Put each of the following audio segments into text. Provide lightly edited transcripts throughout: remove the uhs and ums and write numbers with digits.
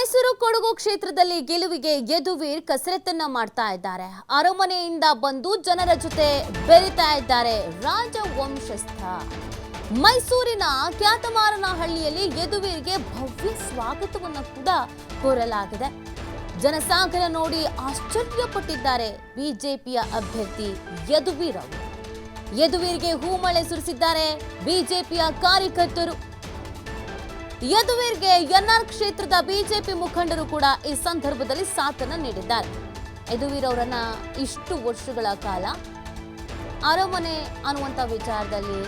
ಮೈಸೂರು ಕೊಡಗು ಕ್ಷೇತ್ರದಲ್ಲಿ ಗೆಲುವಿಗೆ ಯದುವೀರ್ ಕಸರತ್ತನ್ನ ಮಾಡ್ತಾ ಇದ್ದಾರೆ. ಅರಮನೆಯಿಂದ ಬಂದು ಜನರ ಜೊತೆ ಬೆರಿತಾ ಇದ್ದಾರೆ ರಾಜವಂಶಸ್ಥ. ಮೈಸೂರಿನ ಕ್ಯಾತಮಾರನಹಳ್ಳಿಯಲ್ಲಿ ಯದುವೀರ್ಗೆ ಭವ್ಯ ಸ್ವಾಗತವನ್ನು ಕೂಡ ಕೋರಲಾಗಿದೆ. ಜನಸಾಗರ ನೋಡಿ ಆಶ್ಚರ್ಯಪಟ್ಟಿದ್ದಾರೆ ಬಿಜೆಪಿಯ ಅಭ್ಯರ್ಥಿ ಯದುವೀರ್ ಅವರು. ಯದುವೀರ್ಗೆ ಹೂಮಳೆ ಸುರಿಸಿದ್ದಾರೆ ಬಿಜೆಪಿಯ ಕಾರ್ಯಕರ್ತರು. ಯದುವೀರ್ಗೆ ಎನ್ಆರ್ ಕ್ಷೇತ್ರದ ಬಿಜೆಪಿ ಮುಖಂಡರು ಕೂಡ ಈ ಸಂದರ್ಭದಲ್ಲಿ ಸಾಥನ್ನ ನೀಡಿದ್ದಾರೆ. ಯದುವೀರ್ ಅವರನ್ನ ಇಷ್ಟು ವರ್ಷಗಳ ಕಾಲ ಅರಮನೆ ಅನ್ನುವಂಥ ವಿಚಾರದಲ್ಲಿ,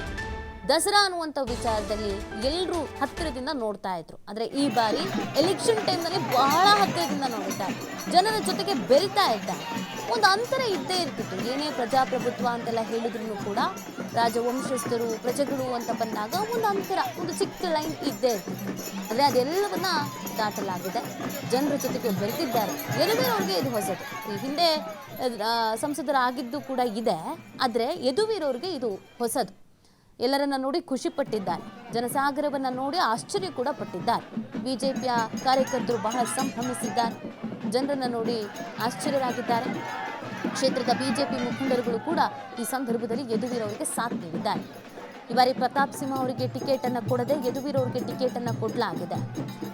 ದಸರಾ ಅನ್ನುವಂಥ ವಿಚಾರದಲ್ಲಿ ಎಲ್ಲರೂ ಹತ್ತಿರದಿಂದ ನೋಡ್ತಾ ಇದ್ರು. ಆದರೆ ಈ ಬಾರಿ ಎಲೆಕ್ಷನ್ ಟೈಮ್ನಲ್ಲಿ ಬಹಳ ಹತ್ತಿರದಿಂದ ನೋಡಿದ್ದಾರೆ. ಜನರ ಜೊತೆಗೆ ಬೆರಿತಾ ಇದ್ದಾರೆ. ಒಂದು ಅಂತರ ಇದ್ದೇ ಇರ್ತಿತ್ತು. ಏನೇ ಪ್ರಜಾಪ್ರಭುತ್ವ ಅಂತೆಲ್ಲ ಹೇಳಿದ್ರು ಕೂಡ ರಾಜವಂಶಸ್ಥರು, ಪ್ರಜೆಗಳು ಅಂತ ಬಂದಾಗ ಒಂದು ಅಂತರ, ಒಂದು ಚಿಕ್ಕ ಲೈನ್ ಇದ್ದೇ ಇರ್ತಿತ್ತು. ಆದರೆ ಅದೆಲ್ಲವನ್ನ ದಾಟಲಾಗಿದೆ. ಜನರ ಜೊತೆಗೆ ಬೆರೆತಿದ್ದಾರೆ. ಯದುವೀರ್ ಅವ್ರಿಗೆ ಇದು ಹೊಸದು. ಈ ಹಿಂದೆ ಸಂಸದರಾಗಿದ್ದು ಕೂಡ ಇದೆ, ಆದರೆ ಯದುವೀರ್ ಅವ್ರಿಗೆ ಇದು ಹೊಸದು. ಎಲ್ಲರನ್ನ ನೋಡಿ ಖುಷಿ ಪಟ್ಟಿದ್ದಾರೆ. ಜನಸಾಗರವನ್ನ ನೋಡಿ ಆಶ್ಚರ್ಯ ಕೂಡ ಪಟ್ಟಿದ್ದಾರೆ. ಬಿಜೆಪಿಯ ಕಾರ್ಯಕರ್ತರು ಬಹಳ ಸಂಭ್ರಮಿಸಿದ್ದಾರೆ. ಜನರನ್ನ ನೋಡಿ ಆಶ್ಚರ್ಯರಾಗಿದ್ದಾರೆ. ಕ್ಷೇತ್ರದ ಬಿಜೆಪಿ ಮುಖಂಡರುಗಳು ಕೂಡ ಈ ಸಂದರ್ಭದಲ್ಲಿ ಯದುವೀರ್ ಅವರಿಗೆ ಸಾಥ್ ನೀಡಿದ್ದಾರೆ. ಈ ಬಾರಿ ಪ್ರತಾಪ್ ಸಿಂಹ ಅವರಿಗೆ ಟಿಕೆಟ್ ಅನ್ನು ಕೊಡದೆ ಯದುವೀರ್ ಅವರಿಗೆ ಟಿಕೆಟ್ ಅನ್ನು ಕೊಡಲಾಗಿದೆ.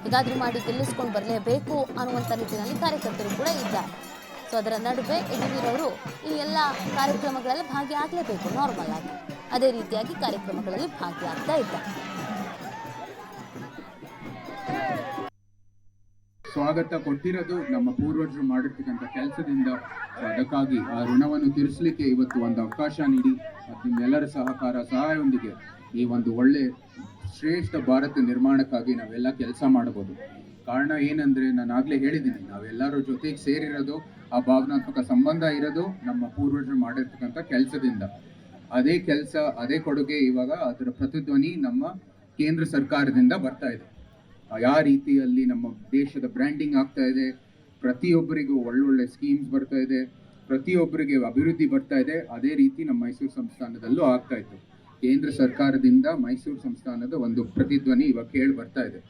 ಹೇಗಾದ್ರೂ ಮಾಡಿ ಗೆಲ್ಲಿಸ್ಕೊಂಡು ಬರಲೇಬೇಕು ಅನ್ನುವಂಥ ನಿಟ್ಟಿನಲ್ಲಿ ಕಾರ್ಯಕರ್ತರು ಕೂಡ ಇದ್ದಾರೆ. ಸೊ ಅದರ ನಡುವೆ ಯದುವೀರ್ ಅವರು ಈ ಎಲ್ಲ ಕಾರ್ಯಕ್ರಮಗಳಲ್ಲಿ ಭಾಗಿಯಾಗಲೇಬೇಕು, ನಾರ್ಮಲ್ ಆಗಿ. ಅದೇ ರೀತಿಯಾಗಿ ಕಾರ್ಯಕ್ರಮಗಳಲ್ಲಿ ಭಾಗಿಯಾಗ್ತಾ ಇದ್ದಾರೆ. ಸ್ವಾಗತ ಕೊಟ್ಟಿರೋದು ನಮ್ಮ ಪೂರ್ವಜರು ಮಾಡಿರ್ತಕ್ಕಂಥ ಕೆಲಸದಿಂದ. ಅದಕ್ಕಾಗಿ ಆ ಋಣವನ್ನು ತೀರಿಸಲಿಕ್ಕೆ ಇವತ್ತು ಒಂದು ಅವಕಾಶ ನೀಡಿ ಮತ್ತು ನಿಮ್ಮೆಲ್ಲರ ಸಹಾಯದೊಂದಿಗೆ ಈ ಒಂದು ಒಳ್ಳೆ ಶ್ರೇಷ್ಠ ಭಾರತ ನಿರ್ಮಾಣಕ್ಕಾಗಿ ನಾವೆಲ್ಲ ಕೆಲಸ ಮಾಡಬಹುದು. ಕಾರಣ ಏನಂದ್ರೆ, ನಾನು ಆಗ್ಲೇ ಹೇಳಿದ್ದೀನಿ, ನಾವೆಲ್ಲರೂ ಜೊತೆಗೆ ಸೇರಿರೋದು, ಆ ಭಾವನಾತ್ಮಕ ಸಂಬಂಧ ಇರೋದು ನಮ್ಮ ಪೂರ್ವಜರು ಮಾಡಿರ್ತಕ್ಕಂಥ ಕೆಲಸದಿಂದ. ಅದೇ ಕೆಲಸ, ಅದೇ ಕೊಡುಗೆ ಇವಾಗ ಅದರ ಪ್ರತಿಧ್ವನಿ ನಮ್ಮ ಕೇಂದ್ರ ಸರ್ಕಾರದಿಂದ ಬರ್ತಾ ಇದೆ. ಯಾವ ರೀತಿಯಲ್ಲಿ ನಮ್ಮ ದೇಶದ ಬ್ರ್ಯಾಂಡಿಂಗ್ ಆಗ್ತಾ ಇದೆ, ಪ್ರತಿಯೊಬ್ಬರಿಗೂ ಒಳ್ಳೊಳ್ಳೆ ಸ್ಕೀಮ್ಸ್ ಬರ್ತಾ ಇದೆ, ಪ್ರತಿಯೊಬ್ಬರಿಗೆ ಅಭಿವೃದ್ಧಿ ಬರ್ತಾ ಇದೆ. ಅದೇ ರೀತಿ ನಮ್ಮ ಮೈಸೂರು ಸಂಸ್ಥಾನದಲ್ಲೂ ಆಗ್ತಾ ಇತ್ತು. ಕೇಂದ್ರ ಸರ್ಕಾರದಿಂದ ಮೈಸೂರು ಸಂಸ್ಥಾನದ ಒಂದು ಪ್ರತಿಧ್ವನಿ ಇವಾಗ ಕೇಳಿ ಬರ್ತಾ ಇದೆ.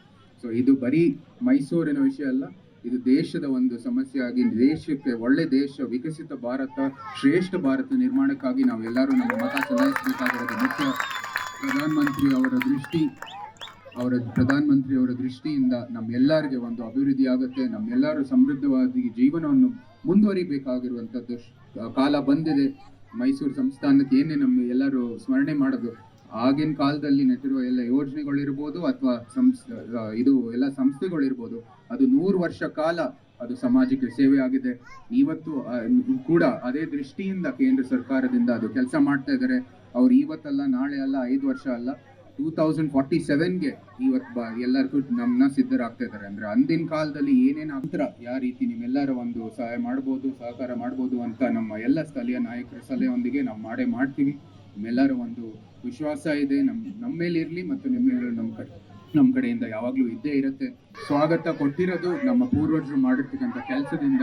ಸೊ ಇದು ಬರೀ ಮೈಸೂರಿನ ವಿಷಯ ಅಲ್ಲ, ಇದು ದೇಶದ ಒಂದು ಸಮಸ್ಯೆ ಆಗಿ ದೇಶಕ್ಕೆ ಒಳ್ಳೆ ದೇಶ, ವಿಕಸಿತ ಭಾರತ, ಶ್ರೇಷ್ಠ ಭಾರತ ನಿರ್ಮಾಣಕ್ಕಾಗಿ ನಾವೆಲ್ಲರೂ ನಮ್ಮ ಮತ ಚಲಾಯಿಸಬೇಕಾಗಿರೋದು ಮುಖ್ಯ. ಪ್ರಧಾನಮಂತ್ರಿ ಅವರ ದೃಷ್ಟಿಯಿಂದ ನಮ್ಮೆಲ್ಲರಿಗೆ ಒಂದು ಅಭಿವೃದ್ಧಿ ಆಗುತ್ತೆ. ನಮ್ಮೆಲ್ಲರೂ ಸಮೃದ್ಧವಾಗಿ ಜೀವನವನ್ನು ಮುಂದುವರಿಬೇಕಾಗಿರುವಂಥದ್ದು ಕಾಲ ಬಂದಿದೆ. ಮೈಸೂರು ಸಂಸ್ಥಾನಕ್ಕೆ ಏನೇ ನಮ್ಮ ಎಲ್ಲರೂ ಸ್ಮರಣೆ ಮಾಡೋದು, ಆಗಿನ ಕಾಲದಲ್ಲಿ ನೆಟ್ಟಿರುವ ಎಲ್ಲ ಯೋಜನೆಗಳಿರ್ಬೋದು ಅಥವಾ ಇದು ಎಲ್ಲ ಸಂಸ್ಥೆಗಳಿರ್ಬೋದು, ಅದು 100 ವರ್ಷ ಕಾಲ ಅದು ಸಮಾಜಕ್ಕೆ ಸೇವೆ ಆಗಿದೆ. ಇವತ್ತು ಕೂಡ ಅದೇ ದೃಷ್ಟಿಯಿಂದ ಕೇಂದ್ರ ಸರ್ಕಾರದಿಂದ ಅದು ಕೆಲಸ ಮಾಡ್ತಾ ಇದ್ದಾರೆ. ಅವ್ರು ಇವತ್ತಲ್ಲ, ನಾಳೆ ಅಲ್ಲ, 5 ವರ್ಷ ಅಲ್ಲ, 2047ಗೆ ಇವತ್ತು ಎಲ್ಲರಿಗೂ ನಮ್ಮನ್ನ ಸಿದ್ಧರಾಗ್ತಾ ಇದ್ದಾರೆ. ಅಂದ್ರೆ ಅಂದಿನ ಕಾಲದಲ್ಲಿ ಏನೇನು ಅಂತರ, ಯಾವ ರೀತಿ ನಿಮ್ಮೆಲ್ಲರ ಒಂದು ಸಹಕಾರ ಮಾಡ್ಬೋದು ಅಂತ ನಮ್ಮ ಎಲ್ಲ ಸ್ಥಳೀಯ ನಾಯಕರ ಸಲಹೆಯೊಂದಿಗೆ ನಾವು ಮಾಡ್ತೀವಿ. ನಿಮ್ಮೆಲ್ಲರ ಒಂದು ವಿಶ್ವಾಸ ಇದೆ ನಮ್ಮ ಮೇಲೆ ಇರಲಿ, ಮತ್ತು ನಿಮ್ಮೆಲ್ಲರೂ ನಮ್ಮ ಕಡೆಯಿಂದ ಯಾವಾಗಲೂ ಇದ್ದೇ ಇರುತ್ತೆ. ಸ್ವಾಗತ ಕೊಟ್ಟಿರೋದು ನಮ್ಮ ಪೂರ್ವಜರು ಮಾಡಿರ್ತಕ್ಕಂಥ ಕೆಲಸದಿಂದ.